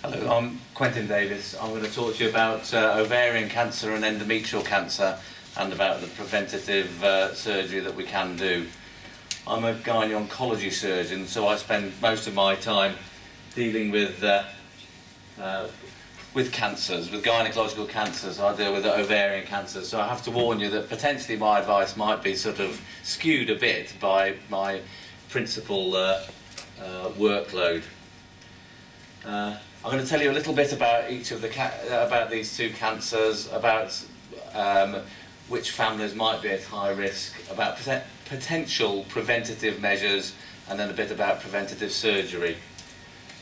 Hello, I'm Quentin Davies. I'm going to talk to you about ovarian cancer and endometrial cancer and about the preventative surgery that we can do. I'm a gynaeoncology surgeon, so I spend most of my time dealing with cancers, with gynecological cancers. I deal with ovarian cancers, so I have to warn you that potentially my advice might be sort of skewed a bit by my principal workload. I'm going to tell you a little bit about each of about these two cancers, about which families might be at high risk, about potential preventative measures, and then a bit about preventative surgery.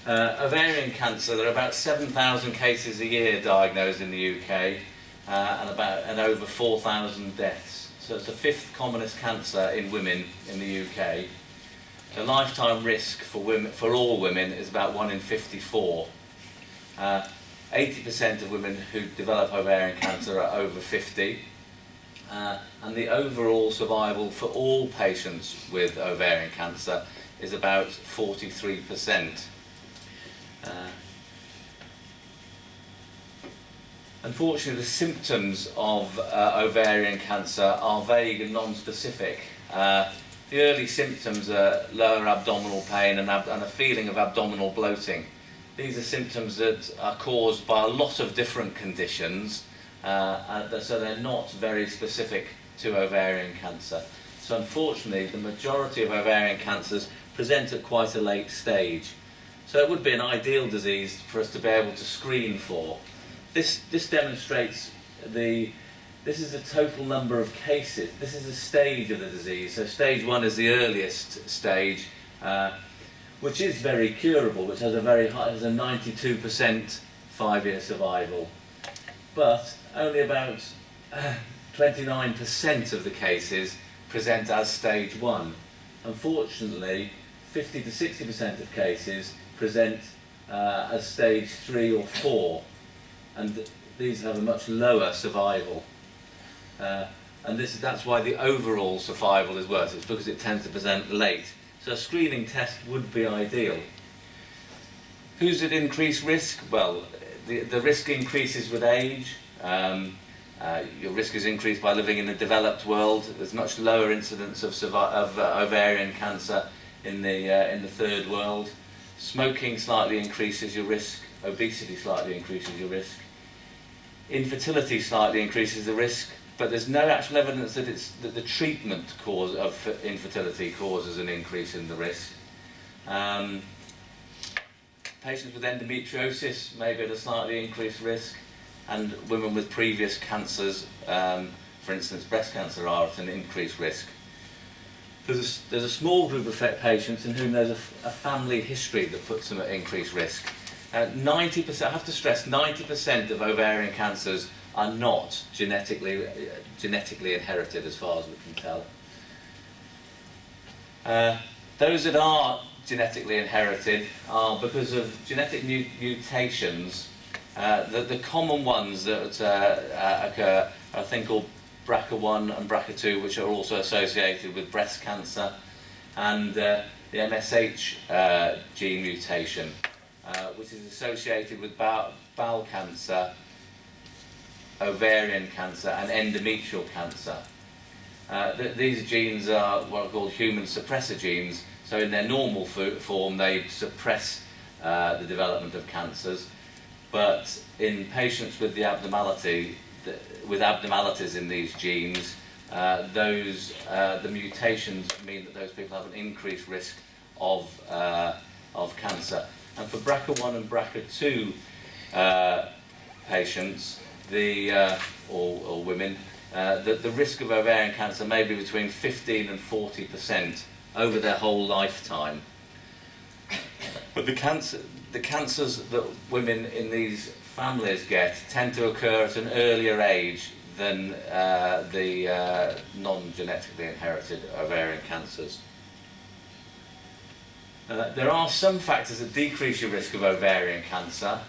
Ovarian cancer, there are about 7,000 cases a year diagnosed in the UK, and over 4,000 deaths. So it's the fifth commonest cancer in women in the UK. The lifetime risk for all women is about 1 in 54. 80% of women who develop ovarian cancer are over 50, and the overall survival for all patients with ovarian cancer is about 43%. Unfortunately, the symptoms of ovarian cancer are vague and non-specific. The early symptoms are lower abdominal pain and a feeling of abdominal bloating. These are symptoms that are caused by a lot of different conditions, so they're not very specific to ovarian cancer. So unfortunately, the majority of ovarian cancers present at quite a late stage. So it would be an ideal disease for us to be able to screen for. This demonstrates this is the total number of cases. This is the stage of the disease. So stage 1 is the earliest stage, which is very curable, which has a very high, has a 92% 5-year survival. But only about 29% of the cases present as stage 1. Unfortunately, 50 to 60% of cases present as stage 3 or 4, and these have a much lower survival. And that's why the overall survival is worse. It's because it tends to present late. So a screening test would be ideal. Who's at increased risk? Well, the risk increases with age. Your risk is increased by living in the developed world. There's much lower incidence of ovarian cancer in the third world. Smoking slightly increases your risk. Obesity slightly increases your risk. Infertility slightly increases the risk, but there's no actual evidence that the treatment of infertility causes an increase in the risk. Patients with endometriosis may be at a slightly increased risk, and women with previous cancers, for instance breast cancer, are at an increased risk. There's a small group of patients in whom there's a family history that puts them at increased risk. 90%, I have to stress, 90% of ovarian cancers are not genetically inherited, as far as we can tell. Those that are genetically inherited are because of genetic mutations. The common ones that occur are a thing called BRCA1 and BRCA2, which are also associated with breast cancer, and the MSH gene mutation, which is associated with bowel cancer, ovarian cancer and endometrial cancer. These genes are what are called human suppressor genes, so in their normal form they suppress the development of cancers, but in patients with with abnormalities in these genes, the mutations mean that those people have an increased risk of cancer. And for BRCA1 and BRCA2 patients, or women, the risk of ovarian cancer may be between 15 and 40% over their whole lifetime. But the cancers that women in these families get tend to occur at an earlier age than the non-genetically inherited ovarian cancers. There are some factors that decrease your risk of ovarian cancer.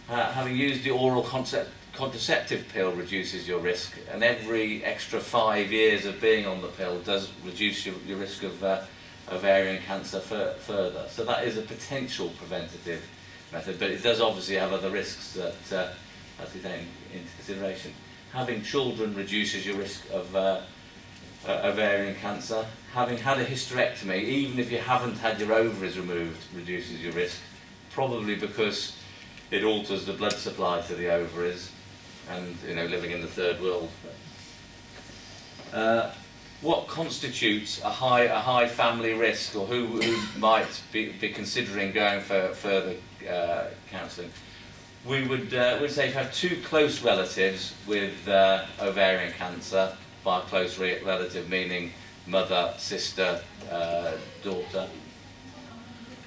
Having used the oral contraceptive pill reduces your risk, and every extra 5 years of being on the pill does reduce your risk of ovarian cancer further. So that is a potential preventative method, but it does obviously have other risks that have to be taken into consideration. Having children reduces your risk of ovarian cancer. Having had a hysterectomy, even if you haven't had your ovaries removed, reduces your risk, probably because it alters the blood supply to the ovaries, and living in the third world. What constitutes a high family risk, or who might be considering going for further counselling? We would say if you have two close relatives with ovarian cancer, by close relative meaning mother, sister, daughter,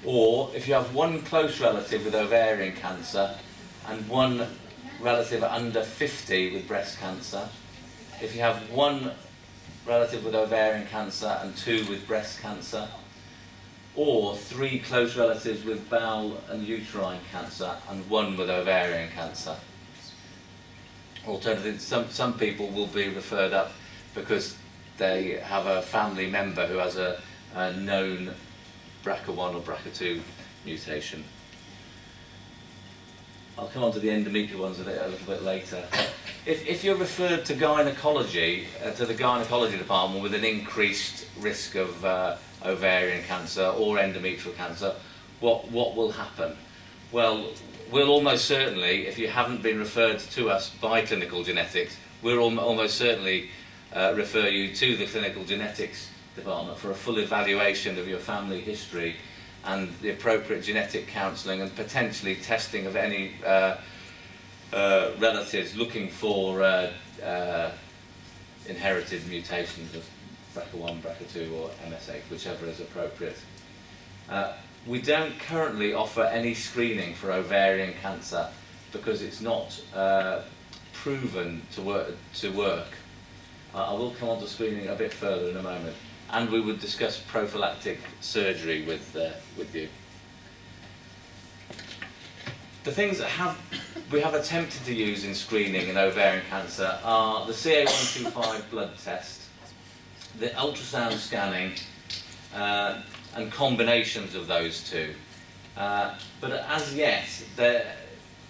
or if you have one close relative with ovarian cancer and one relative under 50 with breast cancer, if you have one relative with ovarian cancer and two with breast cancer, or three close relatives with bowel and uterine cancer and one with ovarian cancer. Alternatively, some people will be referred up because they have a family member who has a known BRCA1 or BRCA2 mutation. I'll come on to the endometrial ones a little bit later. If you're referred to gynaecology, to the gynaecology department with an increased risk of ovarian cancer or endometrial cancer, what will happen? Well, we'll almost certainly, if you haven't been referred to us by clinical genetics, we'll almost certainly refer you to the clinical genetics department for a full evaluation of your family history and the appropriate genetic counselling and potentially testing of any relatives looking for inherited mutations of BRCA1, BRCA2 or MSH, whichever is appropriate. We don't currently offer any screening for ovarian cancer because it's not proven to work. I will come on to screening a bit further in a moment, and we would discuss prophylactic surgery with you. The things that we have attempted to use in screening in ovarian cancer are the CA125 blood test, the ultrasound scanning, and combinations of those two. But as yet,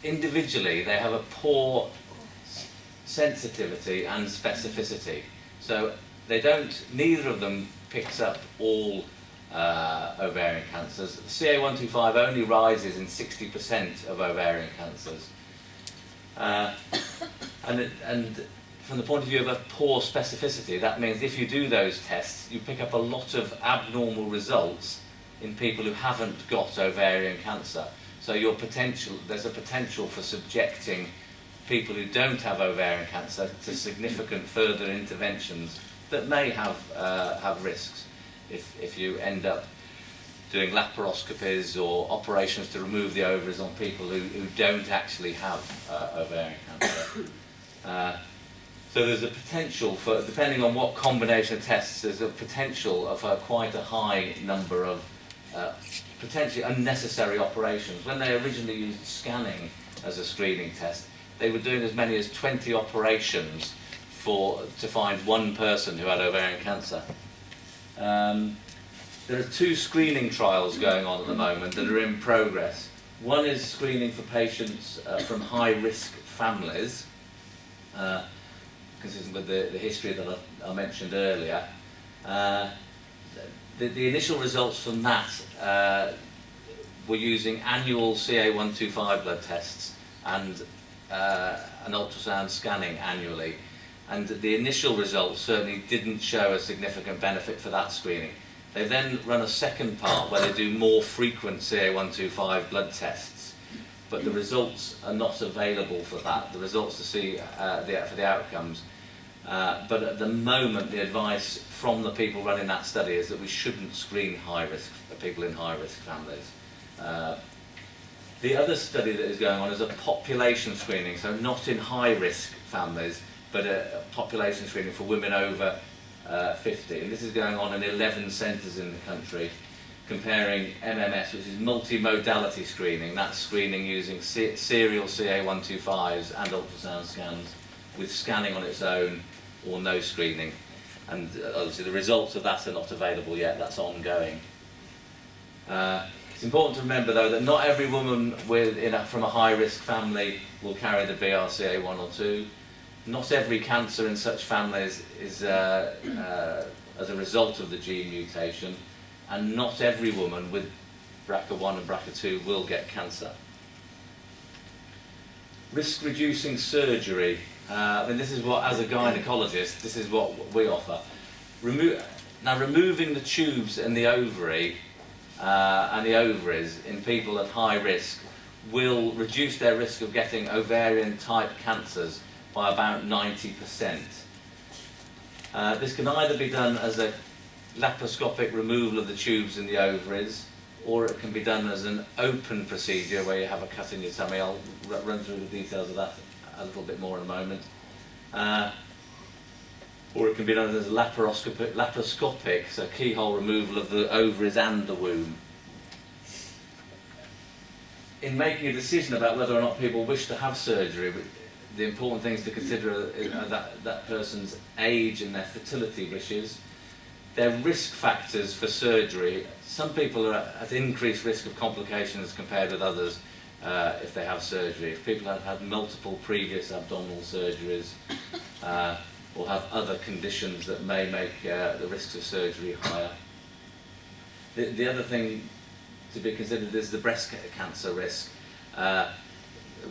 individually, they have a poor sensitivity and specificity. So neither of them picks up all ovarian cancers. The CA125 only rises in 60% of ovarian cancers. And from the point of view of a poor specificity, that means if you do those tests, you pick up a lot of abnormal results in people who haven't got ovarian cancer. So there's a potential for subjecting people who don't have ovarian cancer to significant further interventions that may have risks if you end up doing laparoscopies or operations to remove the ovaries on people who don't actually have ovarian cancer. So there's a potential for, depending on what combination of tests, there's a potential of quite a high number of potentially unnecessary operations. When they originally used scanning as a screening test, they were doing as many as 20 operations to find one person who had ovarian cancer. There are two screening trials going on at the moment that are in progress. One is screening for patients from high-risk families, consistent with the history that I mentioned earlier. The initial results from that were using annual CA125 blood tests and an ultrasound scanning annually. And the initial results certainly didn't show a significant benefit for that screening. They then run a second part where they do more frequent CA125 blood tests, but the results are not available for that, the results to see for the outcomes. But at the moment, the advice from the people running that study is that we shouldn't screen people in high-risk families. The other study that is going on is a population screening, so not in high-risk families, but a population screening for women over 50. And this is going on in 11 centres in the country, comparing MMS, which is multimodality screening, that's screening using serial CA125s and ultrasound scans, with scanning on its own or no screening. And obviously the results of that are not available yet, that's ongoing. It's important to remember, though, that not every woman from a high-risk family will carry the BRCA1 or 2. Not every cancer in such families is as a result of the gene mutation, and not every woman with BRCA1 and BRCA2 will get cancer. Risk-reducing surgery. This is what, as a gynaecologist, this is what we offer. Removing the tubes in the ovary and the ovaries in people at high risk will reduce their risk of getting ovarian-type cancers by about 90%. This can either be done as a laparoscopic removal of the tubes in the ovaries, or it can be done as an open procedure where you have a cut in your tummy. I'll run through the details of that a little bit more in a moment. Or it can be done as a laparoscopic, so keyhole removal of the ovaries and the womb. In making a decision about whether or not people wish to have surgery, the important things to consider are that person's age and their fertility wishes, their risk factors for surgery. Some people are at increased risk of complications compared with others if they have surgery. If people have had multiple previous abdominal surgeries or have other conditions that may make the risks of surgery higher. The other thing to be considered is the breast cancer risk,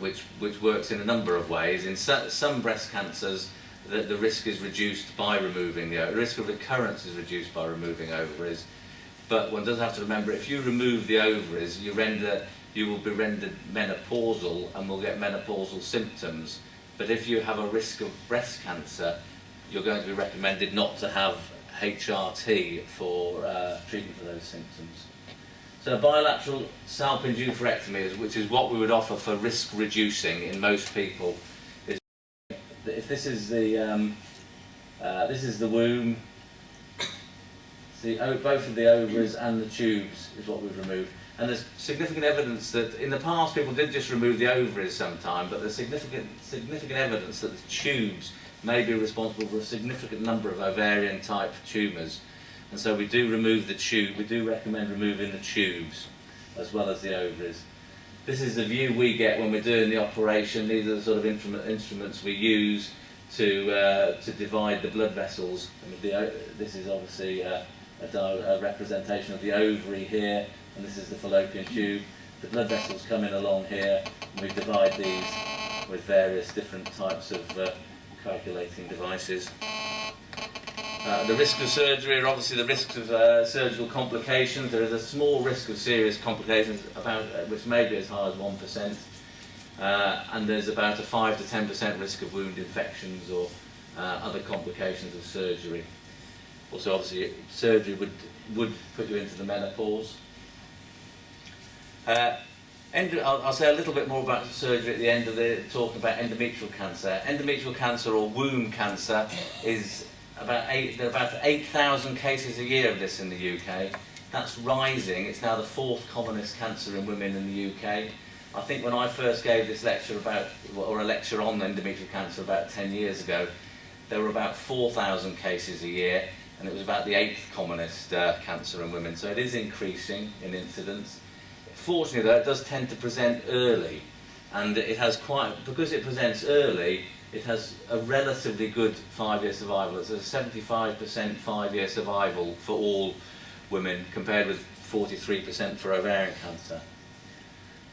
which works in a number of ways. In some breast cancers, the risk is reduced by removing the risk of recurrence is reduced by removing ovaries. But one does have to remember, if you remove the ovaries, you will be rendered menopausal and will get menopausal symptoms. But if you have a risk of breast cancer, you're going to be recommended not to have HRT for treatment for those symptoms. So bilateral salpingo-oophorectomy, which is what we would offer for risk reducing in most people, is if this is the womb, both of the ovaries and the tubes is what we've removed. And there's significant evidence that in the past people did just remove the ovaries sometime, but there's significant evidence that the tubes may be responsible for a significant number of ovarian-type tumours. And so we do remove the tube. We do recommend removing the tubes as well as the ovaries. This is the view we get when we're doing the operation. These are the sort of instruments we use to divide the blood vessels. This is obviously a representation of the ovary here, and this is the fallopian tube. The blood vessels come in along here, and we divide these with various different types of calculating devices. The risks of surgery are obviously the risks of surgical complications. There is a small risk of serious complications, which may be as high as 1%, and there's about a 5 to 10% risk of wound infections or other complications of surgery. Also, obviously, surgery would put you into the menopause. I'll say a little bit more about surgery at the end of the talk about endometrial cancer. Endometrial cancer or womb cancer is there are about 8,000 cases a year of this in the UK. That's rising. It's now the 4th commonest cancer in women in the UK. I think when I first gave this lecture a lecture on endometrial cancer about 10 years ago, there were about 4,000 cases a year, and it was about the 8th commonest cancer in women. So it is increasing in incidence. Fortunately, though, it does tend to present early, and because it presents early, it has a relatively good 5-year survival. It's a 75% 5-year survival for all women, compared with 43% for ovarian cancer.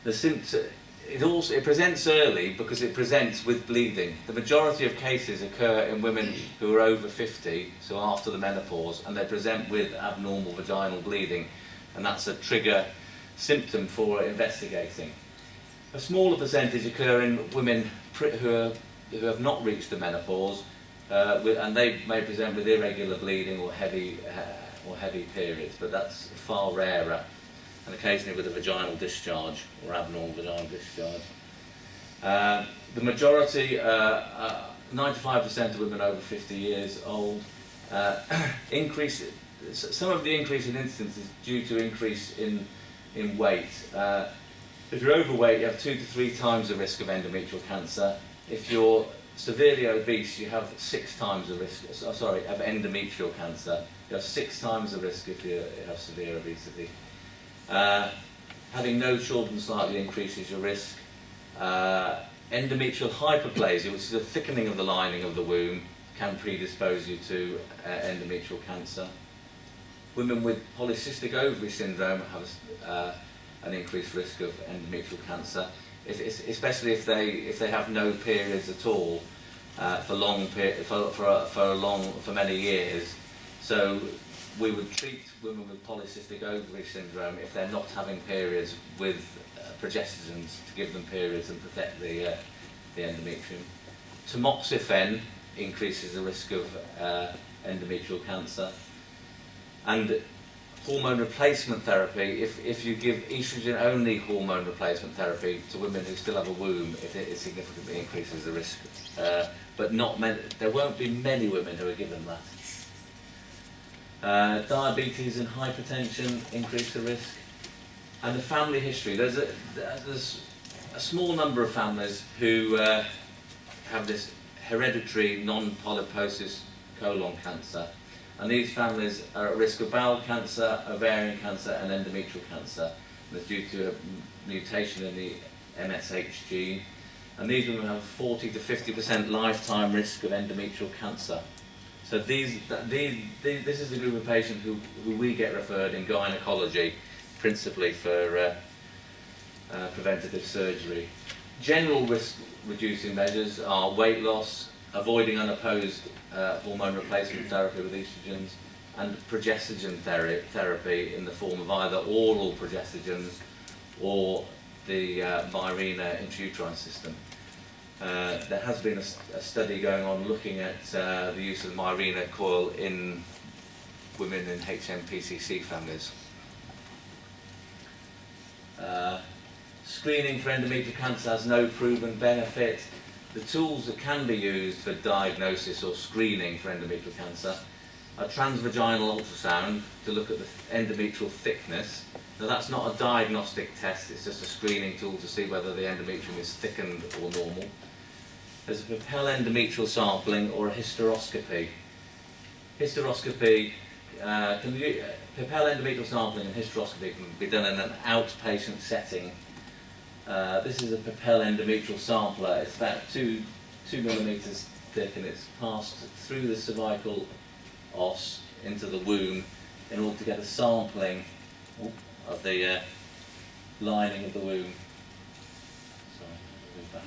It presents early because it presents with bleeding. The majority of cases occur in women who are over 50, so after the menopause, and they present with abnormal vaginal bleeding, and that's a trigger symptom for investigating. A smaller percentage occur in women who have not reached the menopause, and they may present with irregular bleeding or heavy periods, but that's far rarer, and occasionally with a vaginal discharge or abnormal vaginal discharge. The majority, 95% of women over 50 years old, some of the increase in incidence is due to increase in weight. If you're overweight, you have 2 to 3 times the risk of endometrial cancer. If you're severely obese, you have 6 times the risk, of endometrial cancer. You have 6 times the risk if you have severe obesity. having no children slightly increases your risk. Endometrial hyperplasia, which is a thickening of the lining of the womb, can predispose you to endometrial cancer. Women with polycystic ovary syndrome have an increased risk of endometrial cancer, especially if they have no periods at all for many years. So we would treat women with polycystic ovary syndrome if they're not having periods with progestogens to give them periods and protect the endometrium. Tamoxifen increases the risk of endometrial cancer. And hormone replacement therapy, if you give estrogen-only hormone replacement therapy to women who still have a womb, it significantly increases the risk. But not many, there won't be many women who are given that. Diabetes and hypertension increase the risk. And the family history. There's a small number of families who have this hereditary non-polyposis colon cancer. And these families are at risk of bowel cancer, ovarian cancer and endometrial cancer. And it's due to a mutation in the MSH gene. And these women have 40 to 50% lifetime risk of endometrial cancer. So this is the group of patients who we get referred in gynaecology, principally for preventative surgery. General risk reducing measures are weight loss, avoiding unopposed hormone replacement therapy with estrogens, and progestogen therapy in the form of either oral progestogens or the Mirena intrauterine system. There has been a study going on looking at the use of the Mirena coil in women in HMPCC families. Screening for endometrial cancer has no proven benefit. The tools that can be used for diagnosis or screening for endometrial cancer are transvaginal ultrasound to look at the endometrial thickness. Now that's not a diagnostic test, it's just a screening tool to see whether the endometrium is thickened or normal. There's a Propel endometrial sampling or a hysteroscopy. Propel endometrial sampling and hysteroscopy can be done in an outpatient setting. This is a Propel endometrial sampler. It's about 2 millimeters thick, and it's passed through the cervical os into the womb in order to get a sampling of the lining of the womb. Sorry, I'll move back.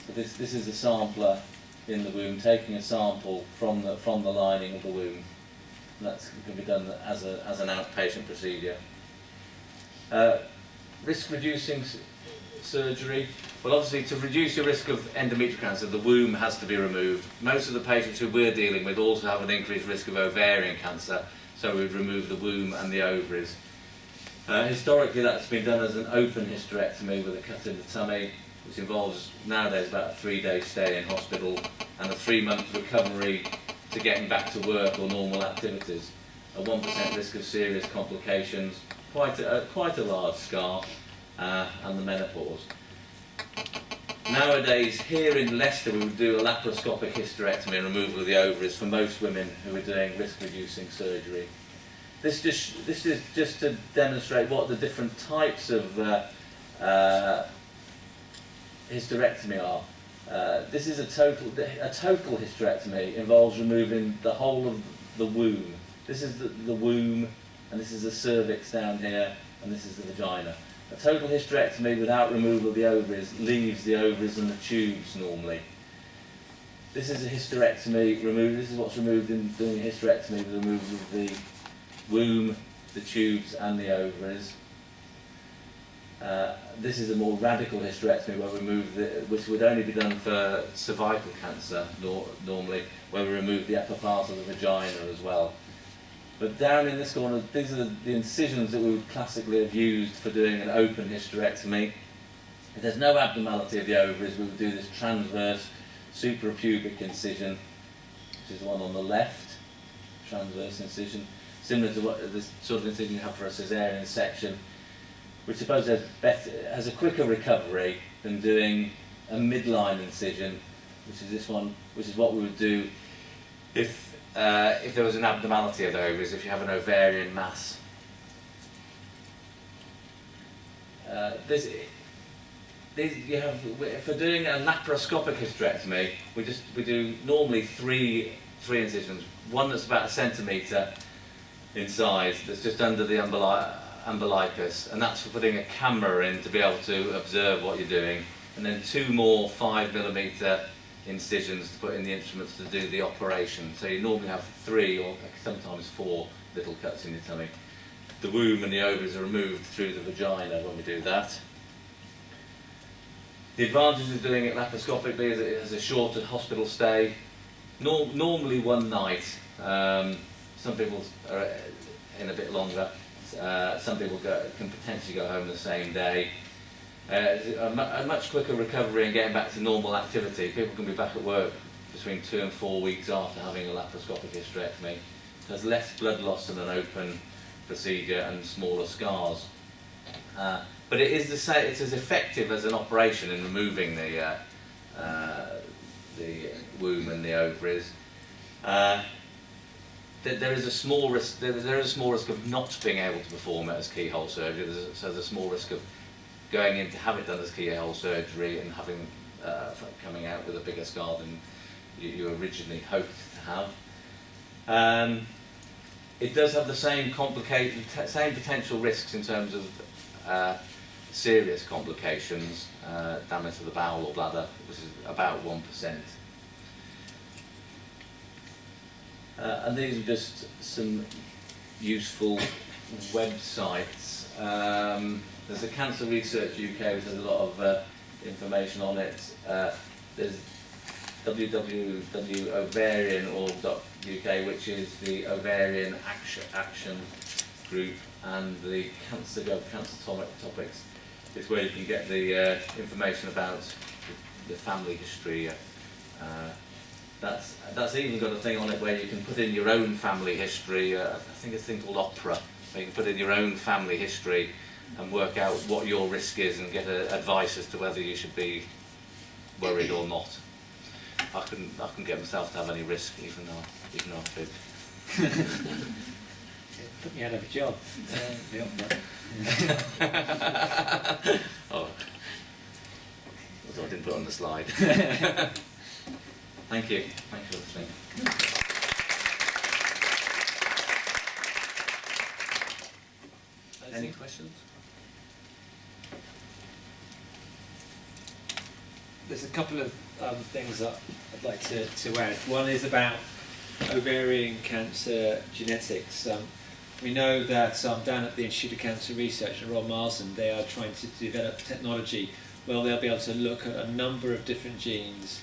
So this is a sampler in the womb, taking a sample from the lining of the womb. That can be done as an outpatient procedure. Risk reducing surgery. Well, obviously, to reduce your risk of endometrial cancer, the womb has to be removed. Most of the patients who we're dealing with also have an increased risk of ovarian cancer, so we would remove the womb and the ovaries. Historically, that's been done as an open hysterectomy with a cut in the tummy, which involves nowadays about a 3-day stay in hospital and a 3-month recovery to getting back to work or normal activities. A 1% risk of serious complications, quite a large scar, and the menopause. Nowadays, here in Leicester, we would do a laparoscopic hysterectomy and removal of the ovaries for most women who are doing risk-reducing surgery. This is just to demonstrate what the different types of hysterectomy are. This is a total hysterectomy involves removing the whole of the womb. This is the womb, and this is the cervix down here, and this is the vagina. A total hysterectomy without removal of the ovaries leaves the ovaries and the tubes normally. This is a hysterectomy removed. This is what's removed in doing a hysterectomy, the removal of the womb, the tubes, and the ovaries. This is a more radical hysterectomy where we remove which would only be done for cervical cancer normally, where we remove the upper part of the vagina as well. But down in this corner, these are the incisions that we would classically have used for doing an open hysterectomy. If there's no abnormality of the ovaries, we would do this transverse suprapubic incision, which is the one on the left, transverse incision, similar to what the sort of incision you have for a caesarean section, which suppose has a quicker recovery than doing a midline incision, which is this one, which is what we would do if if there was an abnormality of the ovaries, if you have an ovarian mass. You have, for doing a laparoscopic hysterectomy, we do normally three incisions. One that's about 1 centimetre in size, that's just under the umbilicus, and that's for putting a camera in to be able to observe what you're doing. And then 2 more 5mm incisions to put in the instruments to do the operation. So you normally have 3 or sometimes 4 little cuts in your tummy. The womb and the ovaries are removed through the vagina when we do that. The advantage of doing it laparoscopically is it has a shorter hospital stay, normally 1 night. Some people are in a bit longer. Some people can potentially go home the same day. A much quicker recovery and getting back to normal activity. People can be back at work between 2 and 4 weeks after having a laparoscopic hysterectomy. There's less blood loss than an open procedure and smaller scars. But it is it's as effective as an operation in removing the womb and the ovaries. There is a small risk. There is a small risk of not being able to perform it as keyhole surgery. So there's a small risk of going in to have it done as keyhole surgery and having coming out with a bigger scar than you originally hoped to have. It does have the same same potential risks in terms of serious complications, damage to the bowel or bladder, which is about 1%. And these are just some useful websites. There's a Cancer Research UK, which has a lot of information on it. There's www.ovarian.org.uk, which is the Ovarian Action Group, and the Cancer Topics is where you can get the information about the family history. That's even got a thing on it where you can put in your own family history. I think it's a thing called Opera, where you can put in your own family history and work out what your risk is and get advice as to whether you should be worried or not. I couldn't get myself to have any risk, even though I'm big. Put me out of a job. The Opera. Oh, although I didn't put it on the slide. Thank you. Thank you for listening. Any questions? There's a couple of things that I'd like to add. One is about ovarian cancer genetics. We know that down at the Institute of Cancer Research at Royal Marsden, they are trying to develop technology where they'll be able to look at a number of different genes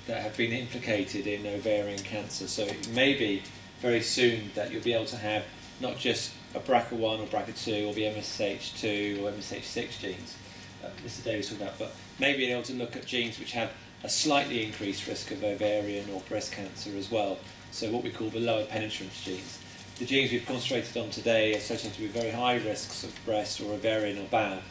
that have been implicated in ovarian cancer. So it may be very soon that you'll be able to have not just a BRCA1 or BRCA2 or the MSH2 or MSH6 genes Mr. Davies talked about, but maybe able to look at genes which have a slightly increased risk of ovarian or breast cancer as well. So what we call the lower penetrance genes. The genes we've concentrated on today are associated with very high risks of breast or ovarian or bowel,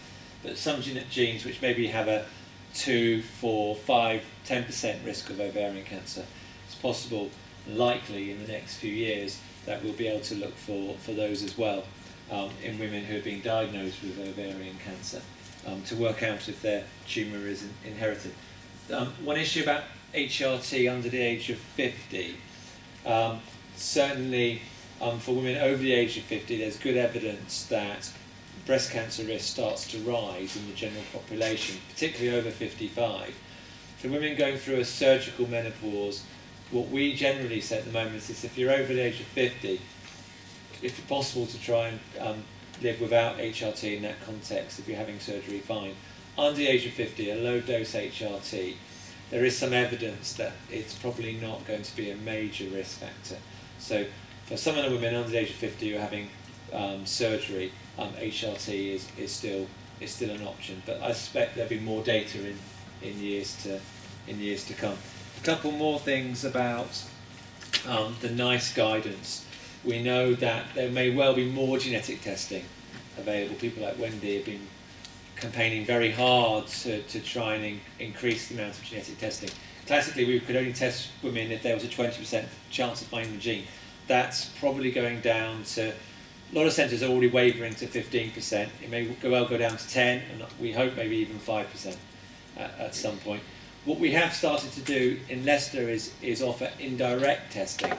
but some genes which maybe have a 2, 4, 5, 10% risk of ovarian cancer. It's possible, likely in the next few years, that we'll be able to look for those as well in women who have been diagnosed with ovarian cancer to work out if their tumour is inherited. One issue about HRT under the age of 50, certainly for women over the age of 50, there's good evidence that breast cancer risk starts to rise in the general population, particularly over 55. For women going through a surgical menopause, what we generally say at the moment is if you're over the age of 50, if it's possible to try and live without HRT in that context, if you're having surgery, fine. Under the age of 50, a low dose HRT, there is some evidence that it's probably not going to be a major risk factor. So for some of the women under the age of 50 who are having surgery, HRT is still an option, but I suspect there'll be more data in years to come. A couple more things about the NICE guidance. We know that there may well be more genetic testing available. People like Wendy have been campaigning very hard to try and increase the amount of genetic testing. Classically, we could only test women if there was a 20% chance of finding the gene. That's probably going down to, a lot of centres are already wavering to 15%. It may well go down to 10, and we hope maybe even 5% at some point. What we have started to do in Leicester is offer indirect testing,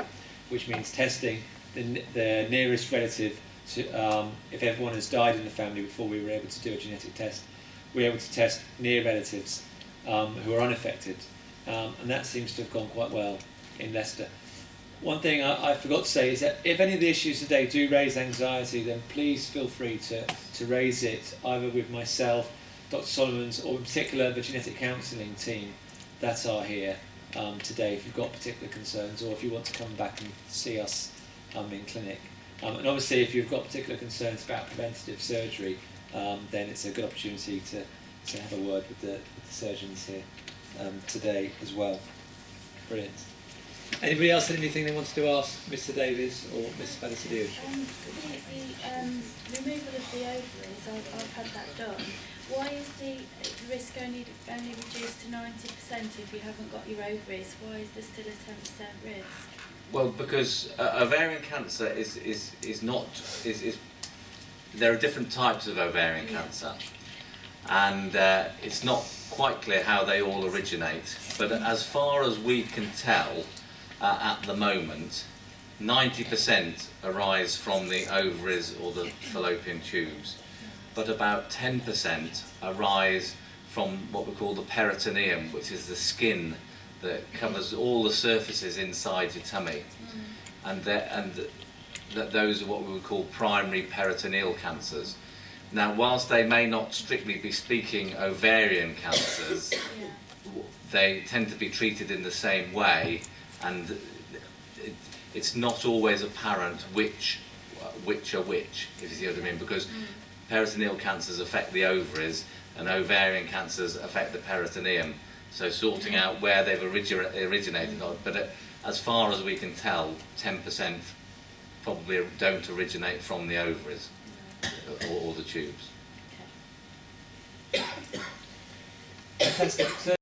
which means testing the nearest relative to, if everyone has died in the family before we were able to do a genetic test, we're able to test near relatives who are unaffected, and that seems to have gone quite well in Leicester. One thing I forgot to say is that if any of the issues today do raise anxiety, then please feel free to raise it either with myself, Dr. Solomon's, or in particular the genetic counselling team that are here today if you've got particular concerns, or if you want to come back and see us in clinic. And obviously if you've got particular concerns about preventative surgery, then it's a good opportunity to have a word with the surgeons here today as well. Brilliant. Anybody else had anything they wanted to ask Mr. Davies or Ms. Fadisidiou? The removal of the ovaries, I've had that done. Why is the risk only reduced to 90% if you haven't got your ovaries? Why is there still a 10% risk? Well, because ovarian cancer is there are different types of ovarian cancer, and it's not quite clear how they all originate. But as far as we can tell, at the moment, 90% arise from the ovaries or the fallopian tubes, but about 10% arise from what we call the peritoneum, which is the skin that covers all the surfaces inside your tummy, and those are what we would call primary peritoneal cancers. Now, whilst they may not strictly be speaking ovarian cancers, they tend to be treated in the same way, and it's not always apparent which are which, if you see what I mean, because peritoneal cancers affect the ovaries and ovarian cancers affect the peritoneum. So sorting out where they've originated, but as far as we can tell, 10% probably don't originate from the ovaries or the tubes. Fantastic. So